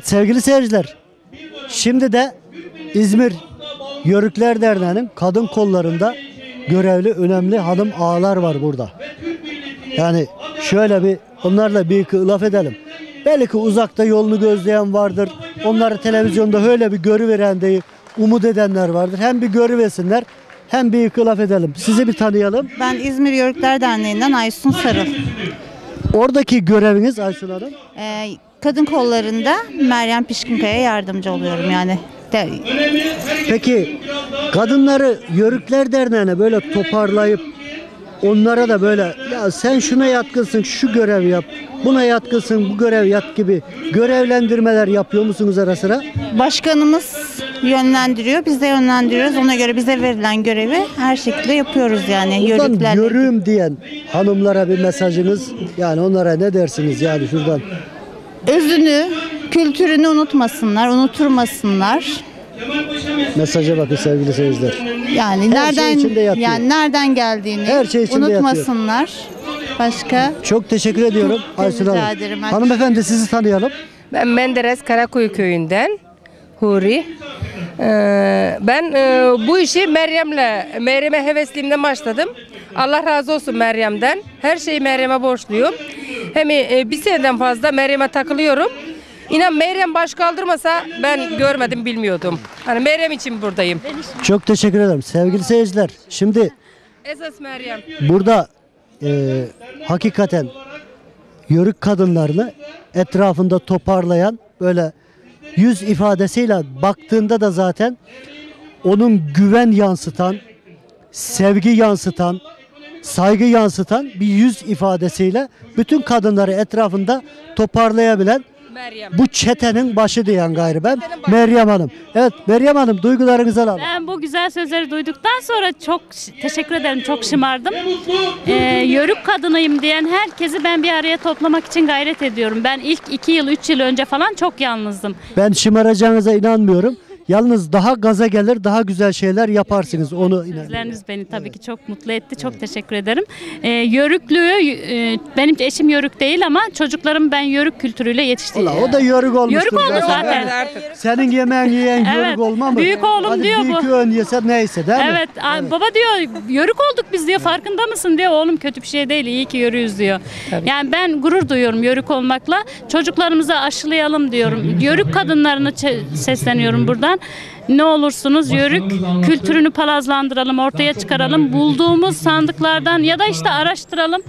Evet sevgili seyirciler, şimdi de İzmir Yörükler Derneği'nin kadın kollarında görevli önemli hanım ağalar var burada. Yani şöyle bir onlarla bir iki laf edelim. Belki uzakta yolunu gözleyen vardır. Onları televizyonda öyle bir görüveren diye umut edenler vardır. Hem bir görüversinler hem bir iki laf edelim. Sizi bir tanıyalım. Ben İzmir Yörükler Derneği'nden Aysun Sarıl. Oradaki göreviniz Aysun Hanım? Kadın kollarında Meryem Pişkinkaya yardımcı oluyorum yani. Peki kadınları Yörükler Derneği'ne böyle toparlayıp onlara da böyle ya sen şuna yatkınsın şu görevi yap, buna yatkınsın bu görev yap gibi görevlendirmeler yapıyor musunuz ara sıra? Başkanımız yönlendiriyor, biz de yönlendiriyoruz. Ona göre bize verilen görevi her şekilde yapıyoruz yani. Buradan yörüğüm diyen hanımlara bir mesajınız, yani onlara ne dersiniz yani şuradan? Özünü, kültürünü unutmasınlar, unuturmasınlar. Mesaja bakın sevgili seyirciler. Yani nereden geldiğini her şey içinde unutmasınlar. Başka? Çok teşekkür ediyorum Aysun Hanım. Rica ederim. Hanımefendi sizi tanıyalım. Ben Menderes Karakuyu köyünden Huri. Ben bu işi Meryem'e hevesliğimden başladım. Allah razı olsun Meryem'den. Her şeyi Meryem'e borçluyum. Hem bir seneden fazla Meryem'e takılıyorum. İnan Meryem baş kaldırmasa ben görmedim bilmiyordum. Hani Meryem için buradayım. Çok teşekkür ederim sevgili seyirciler. Şimdi Esas Meryem. burada hakikaten yörük kadınlarını etrafında toparlayan böyle yüz ifadesiyle baktığında da zaten onun güven yansıtan, sevgi yansıtan, saygı yansıtan bir yüz ifadesiyle bütün kadınları etrafında toparlayabilen Meryem. bu çetenin başı diyen gayrı ben Meryem Hanım. Evet Meryem Hanım duygularınızı alalım. Ben bu güzel sözleri duyduktan sonra çok teşekkür ederim. Çok şımardım. Yörük kadınıyım diyen herkesi ben bir araya toplamak için gayret ediyorum. Ben ilk 2 yıl 3 yıl önce falan çok yalnızdım. Ben şımaracağınıza inanmıyorum. Yalnız daha gaza gelir, daha güzel şeyler yaparsınız. Onu inanıyorum. Sözleriniz beni tabii ki çok mutlu etti. Çok teşekkür ederim. Yörüklüğü, benim eşim yörük değil ama çocuklarım ben yörük kültürüyle yetişti. O da yörük olmuştur. Yörük oldu zaten. Senin yemeğin yiyen Evet. yörük olma mı? Büyük oğlum hadi diyor bir bu. iki ön yese neyse değil mi? Evet, baba diyor yörük olduk biz diyor, farkında mısın diyor. Oğlum kötü bir şey değil, iyi ki yörüyüz diyor. Yani ben gurur duyuyorum yörük olmakla. Çocuklarımızı aşılayalım diyorum. Yörük kadınlarına sesleniyorum buradan. Ne olursunuz yörük kültürünü palazlandıralım, ortaya çıkaralım. Bulduğumuz sandıklardan ya da işte araştıralım.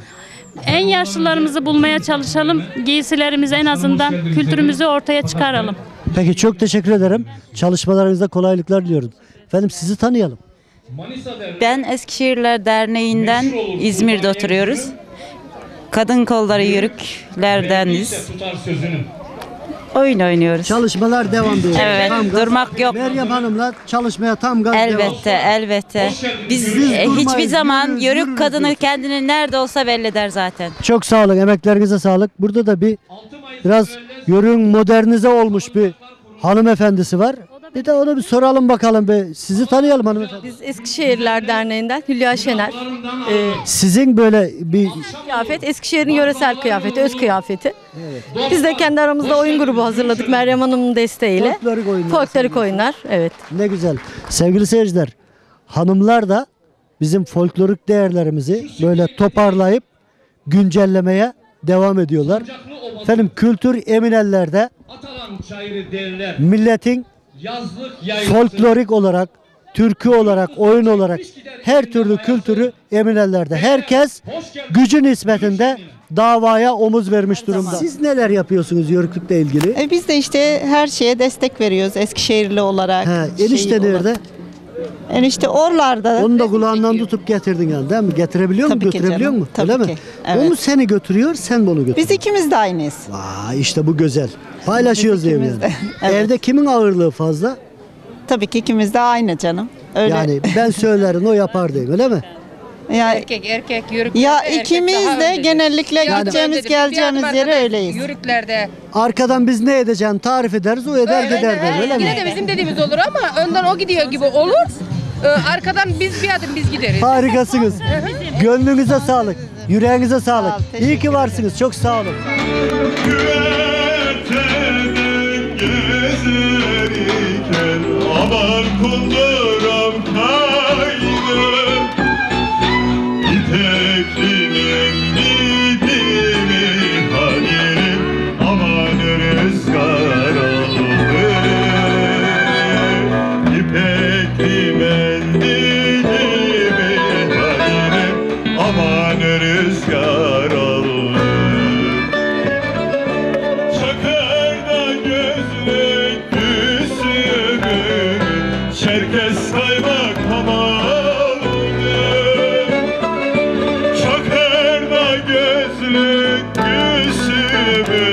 En yaşlılarımızı bulmaya çalışalım. Giysilerimizi en azından kültürümüzü ortaya çıkaralım. Peki çok teşekkür ederim. Çalışmalarınızda kolaylıklar diliyorum. Efendim sizi tanıyalım. Ben Eskişehirler Derneği'nden İzmir'de oturuyoruz. Kadın kolları yörüklerdeniz. Oyun oynuyoruz. Çalışmalar devam ediyor. Evet, Tam gaz. durmak yok. Meryem Hanım'la çalışmaya tam gaz devam. Elbette. Biz durmayız, hiçbir zaman yürürüz, yörük kadını kendini nerede olsa belli eder zaten. Çok sağ olun. Emeklerinize sağlık. Burada da biraz yörüğün modernize olmuş bir hanımefendisi var. Bir de onu bir soralım bakalım. Sizi tanıyalım hanımefendi. Biz Eskişehirler Derneği'nden Hülya Şener. Sizin böyle bir Kıyafet Eskişehir'in yöresel kıyafeti, öz kıyafeti. Biz de kendi aramızda oyun grubu hazırladık Meryem Hanım'ın desteğiyle. folklorik oyunlar. Folklorik oyunlar, evet. Ne güzel. Sevgili seyirciler, hanımlar da bizim folklorik değerlerimizi böyle toparlayıp güncellemeye devam ediyorlar. Efendim kültür emin ellerde, milletin folklorik olarak, türkü olarak, oyun olarak her türlü kültürü emin ellerde. Herkes gücü nispetinde davaya omuz vermiş durumda. Siz neler yapıyorsunuz yörüklükle ilgili? Biz de işte her şeye destek veriyoruz Eskişehirli olarak. Enişte nerede? Enişte oralarda. Onu da kulağından tutup getirdin yani değil mi? Getirebiliyor mu? Tabii ki Götürebiliyor canım, mu? tabii Öyle ki, mi? evet. O mu seni götürüyor, sen bunu götürüyorsun? Biz ikimiz de aynıyız. Vay işte bu güzel. Paylaşıyoruz diyeyim yani. ikimiz de, evet. Evde kimin ağırlığı fazla? Tabii ki ikimiz de aynı canım. Öyle. Yani ben söylerim o yapar diyeyim öyle mi? Ya, Erkek yörük. ya ikimiz de genellikle gideceğimiz geleceğimiz yere öyleyiz. Yörüklerde. Arkadan biz ne edeceğini tarif ederiz, o eder gider der öyle Yine de mi? bizim dediğimiz olur ama önden o gidiyor gibi olur. Arkadan biz bir adım biz gideriz. Harikasınız. Gönlünüze sağlık, yüreğinize sağlık. Sağ ol, İyi ki varsınız. Çok sağ olun. Güverteden gezerken aman kunduram kaydı. İpekli mendilimi halim aman rüzgar aldı. İpekli mendilimi halim aman rüzgar aldı. Çakarda gözlük yüzümü Çerkes kaymakam aldı. Çakarda gözlük yüzümü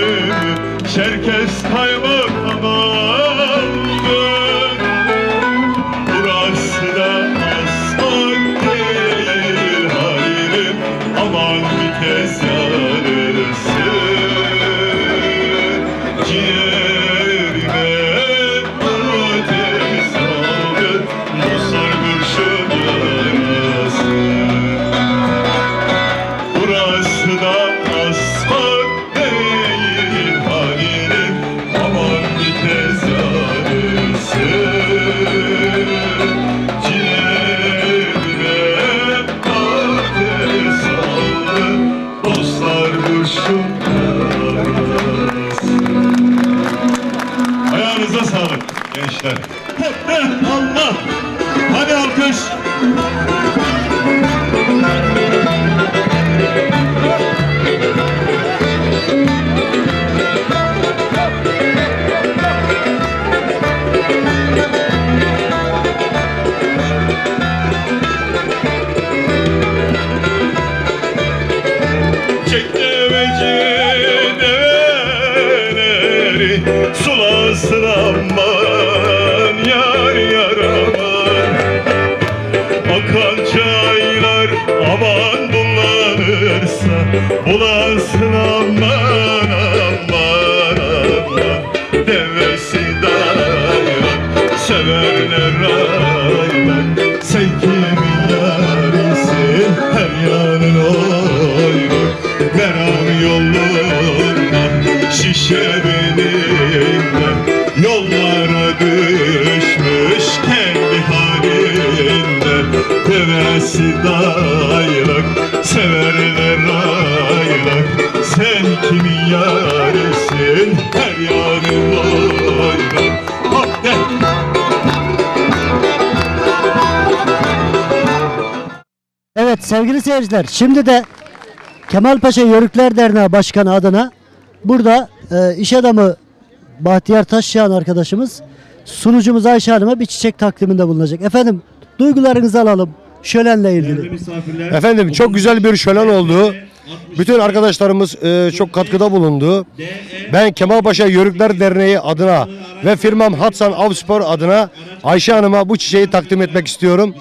Çerkes kaymakam aldı. Burası da asfalt değil halim aman bir kez yarısı. Ciğerime ateş saldı bu sarhoşun yarası. Burası da asfalt değil halim aman bir kez yarısı. Ciğerime ateş saldı bu sarhoşun yarası. Ayağınıza sağlık gençler. Allah! Hadi alkış! Çek deveci develeri sulasın aman yar yar aman. Akan çaylar aman bulanırsa bulansın aman aman aman. Devesi dayrak severler raylar sen kimin yarisin her yanın oylur. Meram yolunda şişe benimle yollara düşmüş kendi halinde. Devesi dayrak severler raylar sen kimin yarisin her yanın oylur. Hop de! Evet sevgili seyirciler, şimdi de Kemalpaşa Yörükler Derneği Başkanı adına burada iş adamı Bahtiyar Taşçıhan arkadaşımız sunucumuz Ayşe Hanım'a bir çiçek takdiminde bulunacak. Efendim duygularınızı alalım şölenle ilgili. Efendim çok güzel bir şölen oldu. Bütün arkadaşlarımız çok katkıda bulundu. Ben Kemalpaşa Yörükler Derneği adına ve firmam Hatsan Avspor adına Ayşe Hanım'a bu çiçeği takdim etmek istiyorum.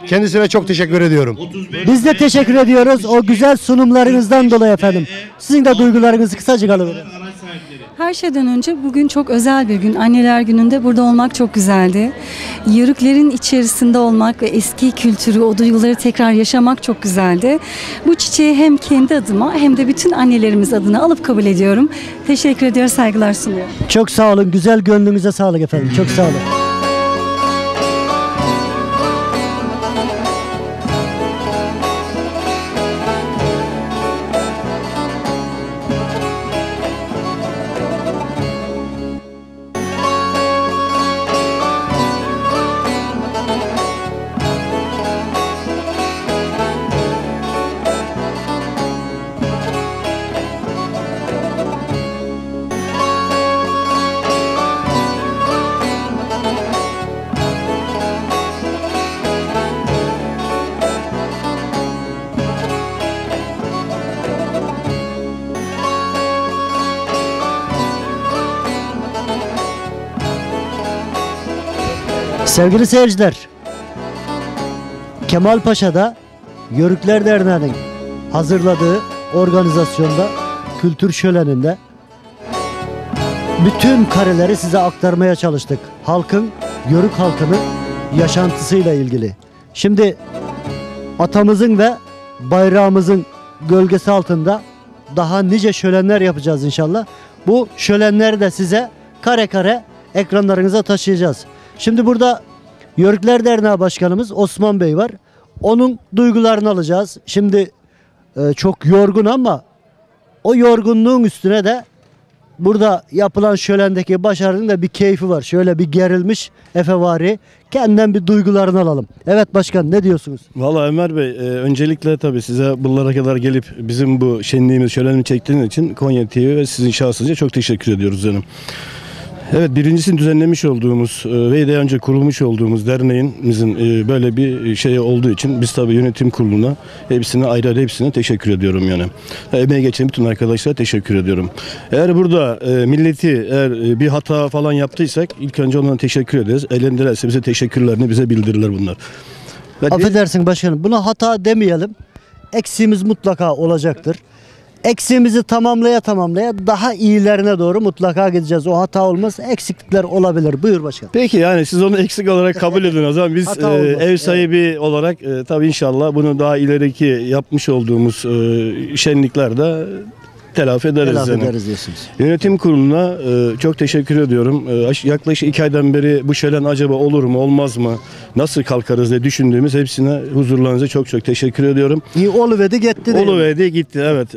Kendisine çok teşekkür ediyorum. Biz de teşekkür ediyoruz o güzel sunumlarınızdan dolayı efendim. Sizin de duygularınızı kısacık alıverin. Her şeyden önce bugün çok özel bir gün. Anneler Günü'nde burada olmak çok güzeldi. Yörüklerin içerisinde olmak ve eski kültürü, o duyguları tekrar yaşamak çok güzeldi. Bu çiçeği hem kendi adıma hem de bütün annelerimiz adına alıp kabul ediyorum. Teşekkür ediyorum, saygılar sunuyorum. Çok sağ olun, güzel gönlünüze sağlık efendim. Çok sağ olun. Sevgili seyirciler, Kemalpaşa'da Yörükler Derneği'nin hazırladığı organizasyonda, kültür şöleninde bütün kareleri size aktarmaya çalıştık. Halkın, Yörük halkının yaşantısıyla ilgili. Şimdi atamızın ve bayrağımızın gölgesi altında daha nice şölenler yapacağız inşallah. Bu şölenleri de size kare kare ekranlarınıza taşıyacağız. Şimdi burada Yörükler Derneği Başkanımız Osman Bey var. Onun duygularını alacağız. Şimdi çok yorgun ama o yorgunluğun üstüne de burada yapılan şölendeki başarının da bir keyfi var. Şöyle bir gerilmiş efevari. Kendinden bir duygularını alalım. Evet başkan, ne diyorsunuz? Valla Ömer Bey, öncelikle tabii size buralara kadar gelip bizim bu şenliğimiz, şölenimi çektiğiniz için Konya TV ve sizin şahsınızca çok teşekkür ediyoruz canım. Evet, birincisini düzenlemiş olduğumuz ve daha önce kurulmuş olduğumuz derneğimizin böyle bir şey olduğu için biz tabii yönetim kuruluna hepsine ayrı ayrı hepsine teşekkür ediyorum yani. Emeği geçen bütün arkadaşlara teşekkür ediyorum. Eğer burada milleti eğer bir hata falan yaptıysak ilk önce onlara teşekkür ederiz. Elendilerse bize teşekkürlerini bize bildirirler bunlar. Affedersin başkanım, buna hata demeyelim. Eksiğimiz mutlaka olacaktır. Eksiğimizi tamamlaya daha iyilerine doğru mutlaka gideceğiz. O hata olmaz, eksiklikler olabilir. Buyur başkan. Peki, yani siz onu eksik olarak kabul edin o zaman. Biz ev sahibi olarak tabii inşallah bunu daha ileriki yapmış olduğumuz şenliklerde telafi ederiz. Diyorsunuz. Yönetim kuruluna çok teşekkür ediyorum. Yaklaşık 2 aydan beri bu şölen acaba olur mu olmaz mı, nasıl kalkarız diye düşündüğümüz hepsine, huzurlarınıza çok çok teşekkür ediyorum. İyi oluverdi gitti. Oluverdi gitti, evet.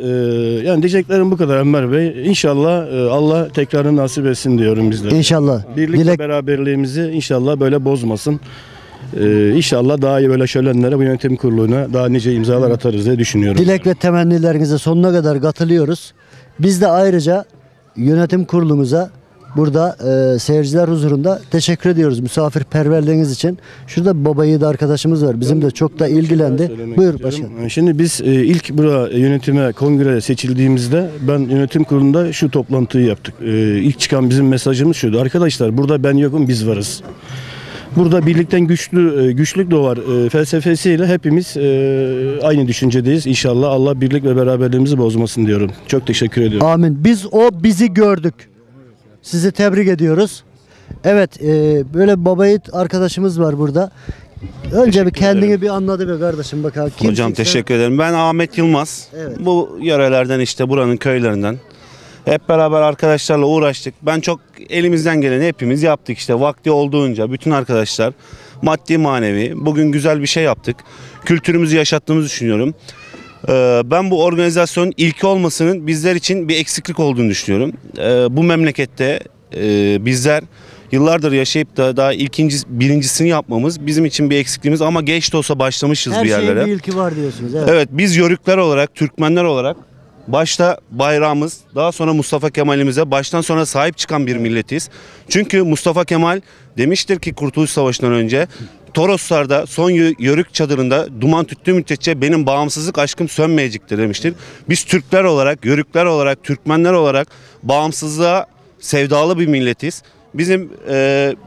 Yani diyeceklerim bu kadar Ömer Bey. İnşallah Allah tekrarını nasip etsin diyorum bizler. İnşallah. Birlik ve beraberliğimizi inşallah böyle bozmasın. İnşallah daha iyi böyle şölenlere, bu yönetim kuruluna daha nice imzalar atarız diye düşünüyorum. Dilek ve temennilerinize sonuna kadar katılıyoruz. Biz de ayrıca yönetim kurulumuza burada seyirciler huzurunda teşekkür ediyoruz misafirperverliğiniz için. Şurada baba yiğit arkadaşımız var. Bizim de çok da ilgilendi. Buyur başkanım. Şimdi biz ilk buraya yönetime, kongreye seçildiğimizde ben yönetim kurulunda şu toplantıyı yaptık. İlk çıkan bizim mesajımız şuydu: arkadaşlar, burada ben yokum, biz varız. Burada birlikten güçlük doğar felsefesiyle hepimiz aynı düşüncedeyiz. İnşallah Allah birlik ve beraberliğimizi bozmasın diyorum. Çok teşekkür ediyorum. Amin. Bizi gördük. Sizi tebrik ediyoruz. Evet, böyle baba yiğit arkadaşımız var burada. Önce bir kendini bir anladı be kardeşim bakalım. Hocam teşekkür ederim. Ben Ahmet Yılmaz. Evet. Bu yörelerden, işte buranın köylerinden. Hep beraber arkadaşlarla uğraştık. Ben çok elimizden geleni hepimiz yaptık işte. Vakti olduğunca bütün arkadaşlar maddi manevi bugün güzel bir şey yaptık. Kültürümüzü yaşattığımızı düşünüyorum. Ben bu organizasyonun ilki olmasının bizler için bir eksiklik olduğunu düşünüyorum. Bu memlekette bizler yıllardır yaşayıp da daha birincisini yapmamız bizim için bir eksikliğimiz, ama geç de olsa başlamışız bir yerlere. Her şeyin bir ilki var diyorsunuz. Evet, biz Yörükler olarak, Türkmenler olarak başta bayrağımız, daha sonra Mustafa Kemal'imize baştan sona sahip çıkan bir milletiz. Çünkü Mustafa Kemal demiştir ki Kurtuluş Savaşı'ndan önce, Toroslar'da son Yörük çadırında duman tüttüğü müddetçe benim bağımsızlık aşkım sönmeyecektir demiştir. Biz Türkler olarak, Yörükler olarak, Türkmenler olarak bağımsızlığa sevdalı bir milletiz. Bizim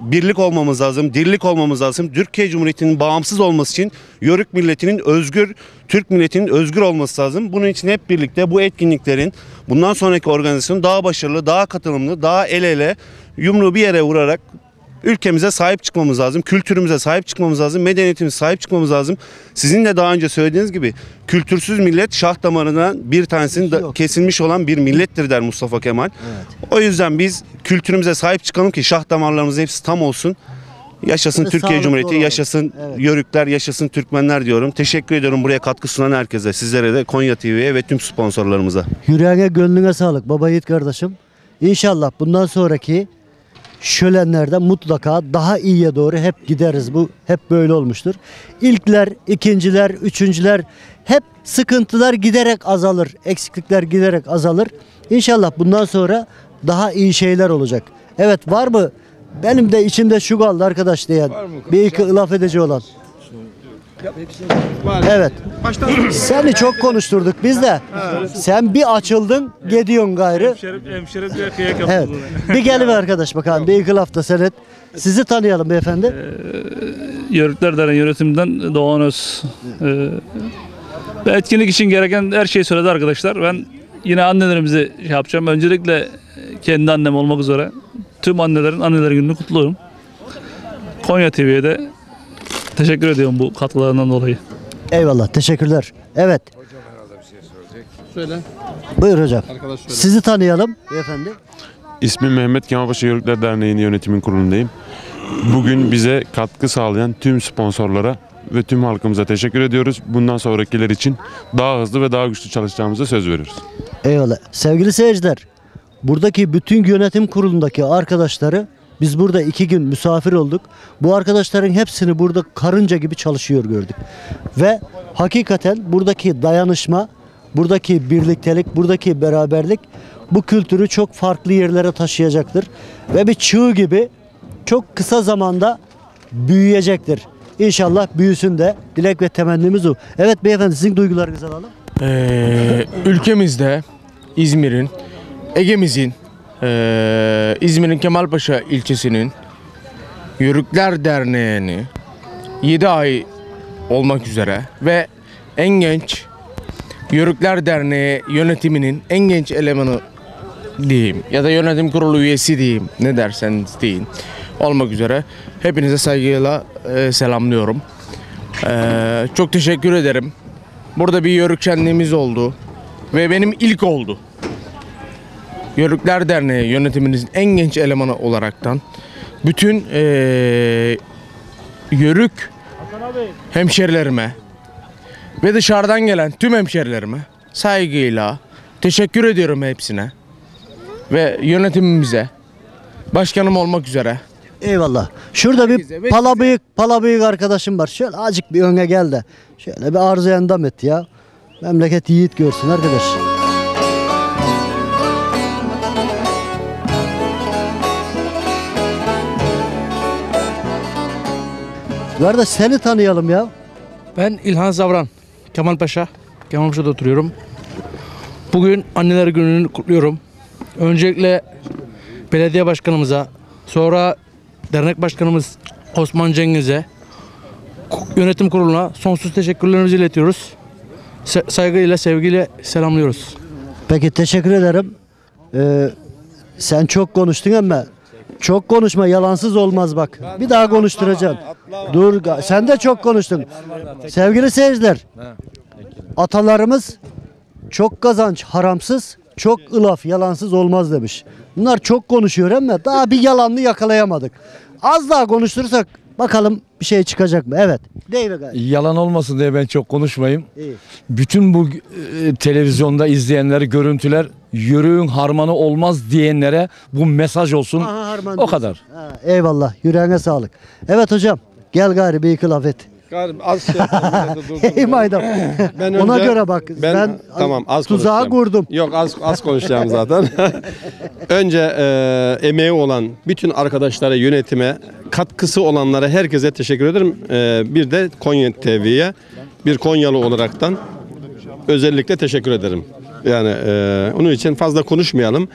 birlik olmamız lazım, dirlik olmamız lazım. Türkiye Cumhuriyeti'nin bağımsız olması için Yörük milletinin özgür, Türk milletinin özgür olması lazım. Bunun için hep birlikte bu etkinliklerin bundan sonraki organizasyonun daha başarılı, daha katılımlı, daha el ele, yumruğu bir yere vurarak ülkemize sahip çıkmamız lazım. Kültürümüze sahip çıkmamız lazım. Medeniyetimize sahip çıkmamız lazım. Sizin de daha önce söylediğiniz gibi kültürsüz millet şah damarından bir tanesinin kesilmiş olan bir millettir der Mustafa Kemal. Evet. O yüzden biz kültürümüze sahip çıkalım ki şah damarlarımız hepsi tam olsun. Yaşasın böyle Türkiye Cumhuriyeti, olalım. Yaşasın Evet. Yörükler, yaşasın Türkmenler diyorum. Teşekkür ediyorum buraya katkı sunan herkese, sizlere de, Konya TV'ye ve tüm sponsorlarımıza. Yüreğine gönlüne sağlık baba yiğit kardeşim. İnşallah bundan sonraki şölenlerde mutlaka daha iyiye doğru hep gideriz. Bu hep böyle olmuştur. İlkler, ikinciler, üçüncüler, hep sıkıntılar giderek azalır. Eksiklikler giderek azalır. İnşallah bundan sonra daha iyi şeyler olacak. Evet, var mı? Benim de içimde şu kaldı arkadaş diyen. Bir iki laf edici olan. Evet. Seni çok konuşturduk biz de. Sen bir açıldın, gidiyorsun gayrı. Hemşerim diye kıyak Evet. Bir geliver arkadaş bakalım. Bir iki lafta senet. Sizi tanıyalım beyefendi. Yörükler Derneği yönetiminden Doğan Öz. Ve etkinlik için gereken her şeyi söyledi arkadaşlar. Ben yine annelerimizi yapacağım. Öncelikle kendi annem olmak üzere tüm annelerin anneler gününü kutluyorum. Konya TV'ye de teşekkür ediyorum bu katkılarından dolayı. Eyvallah, teşekkürler. Evet. Hocam herhalde bir şey söyleyecek. Söyle. Buyur hocam. Arkadaş söyle. Sizi tanıyalım beyefendi. İsmim Mehmet, Kemalpaşa Yörükler Derneği'nin yönetimin kurulundayım. Bugün bize katkı sağlayan tüm sponsorlara ve tüm halkımıza teşekkür ediyoruz. Bundan sonrakiler için daha hızlı ve daha güçlü çalışacağımıza söz veriyoruz. Eyvallah. Sevgili seyirciler, buradaki bütün yönetim kurulundaki arkadaşları biz burada 2 gün misafir olduk. Bu arkadaşların hepsini burada karınca gibi çalışıyor gördük. Ve hakikaten buradaki dayanışma, buradaki birliktelik, buradaki beraberlik bu kültürü çok farklı yerlere taşıyacaktır. Ve bir çığ gibi çok kısa zamanda büyüyecektir. İnşallah büyüsün de, dilek ve temennimiz o. Evet beyefendi, sizin duygularınızı alalım. Ülkemizde İzmir'in, Ege'mizin, İzmir'in Kemalpaşa ilçesinin Yörükler Derneği'ni 7 ay olmak üzere ve en genç Yörükler Derneği yönetiminin en genç elemanı diyeyim ya da yönetim kurulu üyesi diyeyim, ne derseniz deyin, olmak üzere hepinize saygıyla selamlıyorum. Çok teşekkür ederim. Burada bir yörük şenliğimiz oldu ve benim ilk oldu. Yörükler Derneği yönetiminizin en genç elemanı olaraktan bütün yörük hemşerilerime ve dışarıdan gelen tüm hemşerilerime saygıyla teşekkür ediyorum hepsine ve yönetimimize, başkanım olmak üzere. Eyvallah. Şurada bir pala bıyık arkadaşım var. Şöyle azıcık bir öne gel de şöyle bir arzu endam et ya. Memleket yiğit görsün arkadaş. Kardeş seni tanıyalım ya. Ben İlhan Zavran, Kemalpaşa'da oturuyorum. Bugün Anneler Günü'nü kutluyorum. Öncelikle belediye başkanımıza, sonra dernek başkanımız Osman Cengiz'e, yönetim kuruluna sonsuz teşekkürlerimizi iletiyoruz. Saygıyla, sevgiyle selamlıyoruz. Peki teşekkür ederim. Sen çok konuştun ama çok konuşma, yalansız olmaz bak. Bir daha konuşturacağım. Dur, sen de çok konuştun. Sevgili seyirciler, atalarımız çok kazanç haramsız, çok ılaf yalansız olmaz demiş. Bunlar çok konuşuyor ama daha bir yalanını yakalayamadık. Az daha konuşturursak bakalım bir şey çıkacak mı? Evet. Yalan olmasın diye ben çok konuşmayayım. İyi. Bütün bu televizyonda izleyenleri, görüntüler yörüğün harmanı olmaz diyenlere bu mesaj olsun. Aha, o kadar. Ha, eyvallah. Yüreğine sağlık. Evet hocam. Gel gari bir iki laf et. Az şey Ey maydam. Ona göre bak. Ben tamam, az tuzağa kurdum. Yok az konuşacağım zaten. Önce emeği olan bütün arkadaşlara, yönetime, katkısı olanlara, herkese teşekkür ederim. Bir de Konya TV'ye, bir Konyalı olaraktan özellikle teşekkür ederim. Yani onun için fazla konuşmayalım.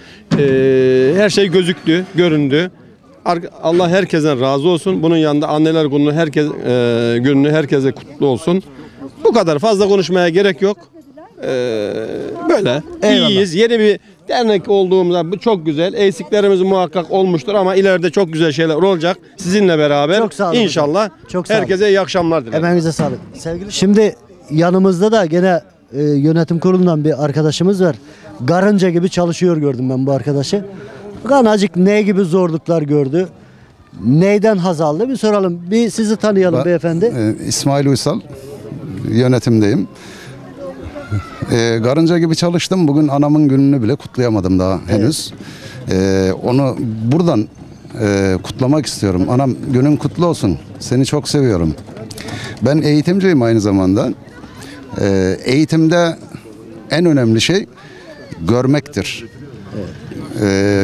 Her şey gözüktü, göründü. Allah herkesten razı olsun. Bunun yanında Anneler Günü herkese kutlu olsun. Bu kadar, fazla konuşmaya gerek yok. Böyle Eyvallah. iyiyiz. Yeni bir dernek olduğumuzda bu çok güzel. Eksiklerimiz muhakkak olmuştur ama ileride çok güzel şeyler olacak. Sizinle beraber Çok sağ olun inşallah. Çok sağ olun. Herkese iyi akşamlar dilerim. Emeğinize sağlık. Şimdi yanımızda da gene yönetim kurulundan bir arkadaşımız var. Garınca gibi çalışıyor gördüm ben bu arkadaşı. Ganacık ne gibi zorluklar gördü? Neyden haz aldı? Bir soralım. Bir sizi tanıyalım beyefendi. İsmail Uysal, yönetimdeyim. Garınca gibi çalıştım. Bugün anamın gününü bile kutlayamadım daha henüz. Onu buradan kutlamak istiyorum. Anam, günün kutlu olsun. Seni çok seviyorum. Ben eğitimciyim aynı zamanda. Eğitimde en önemli şey görmektir.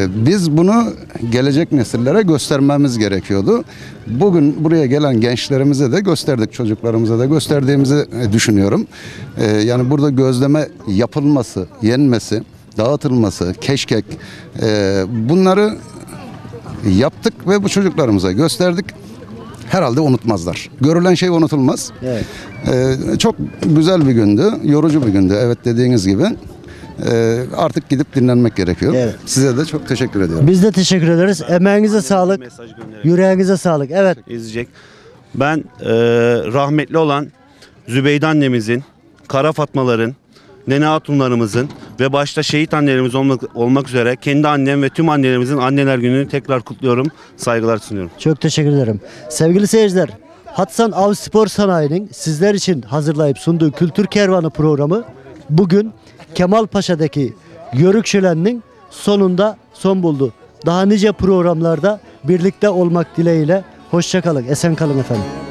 Biz bunu gelecek nesillere göstermemiz gerekiyordu. Bugün buraya gelen gençlerimize de gösterdik, çocuklarımıza da gösterdiğimizi düşünüyorum. Yani burada gözleme yapılması, yenmesi, dağıtılması, keşkek, bunları yaptık ve bu çocuklarımıza gösterdik. Herhalde unutmazlar. Görülen şey unutulmaz. Evet. Çok güzel bir gündü, yorucu bir gündü. Evet, dediğiniz gibi. Artık gidip dinlenmek gerekiyor. Evet. Size de çok teşekkür ediyorum. Biz de teşekkür ederiz. Emeğinize sağlık. Yüreğinize sağlık. Evet. İzleyecek. Ben rahmetli olan Zübeyde annemizin, Kara Fatmaların nene hatunlarımızın ve başta şehit annelerimiz olmak üzere kendi annem ve tüm annelerimizin anneler gününü tekrar kutluyorum. Saygılar sunuyorum. Çok teşekkür ederim. Sevgili seyirciler, Hatsan Av Spor Sanayi'nin sizler için hazırlayıp sunduğu Kültür Kervanı programı bugün Kemalpaşa'daki Yörük Şöleni'nin sonunda son buldu. Daha nice programlarda birlikte olmak dileğiyle hoşça kalın, esen kalın efendim.